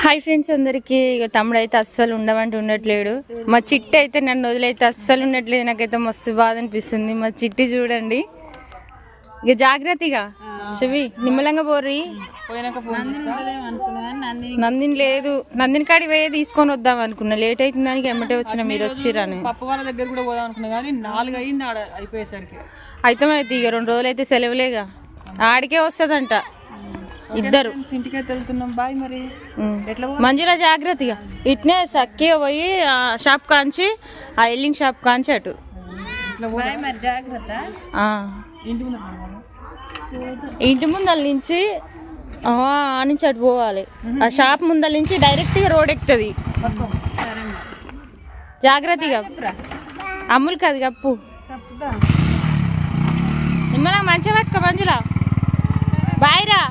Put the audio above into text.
Hi friends అందరికీ. ఇక తమ్ముడు అయితే అస్సలు ఉండమంటే ఉండట్లేడు. మా చిట్టి అయితే నన్ను వదిలైతే అస్సలు ఉండట్లేదు. నాకైతే మస్తు బాధ అనిపిస్తుంది. మా చిట్టి చూడండి. ఇక జాగ్రత్తగా శివి నిమ్మలంగా పోర్రి. నందిని లేదు, నందిని కాడి పోయే తీసుకొని వద్దాం అనుకున్నా. లేట్ అవుతుంది దానికి ఎమ్మటే వచ్చిన మీరు వచ్చిరాని. పప్పు వాళ్ళ దగ్గర కూడా పోదాం అనుకున్నా కానీ 4 అయింది ఆడ అయిపోయేసరికి. అయితే ఇక 2 రోజులు అయితే సెలవులేగా, ఆడికే వస్తుందంట ఇద్దరు. ఇంటికైతే వెళ్తున్నాం. బాయ్. మరి మంజుల జాగ్రత్తగా ఇట్నే సక్కే పోయి ఆ షాప్ కాంచి, ఆ ఎల్లింగ్ షాప్ కాంచి అటు ఇంటి ముందల నుంచి ఆ నుంచి అటు పోవాలి. ఆ షాప్ ముందల నుంచి డైరెక్ట్గా రోడ్ ఎక్కుతుంది. జాగ్రత్తగా అమ్ములు కాదు కప్పు. నిమ్మలా మంచిగా పట్టుకో మంజుల. బాయ్ రా.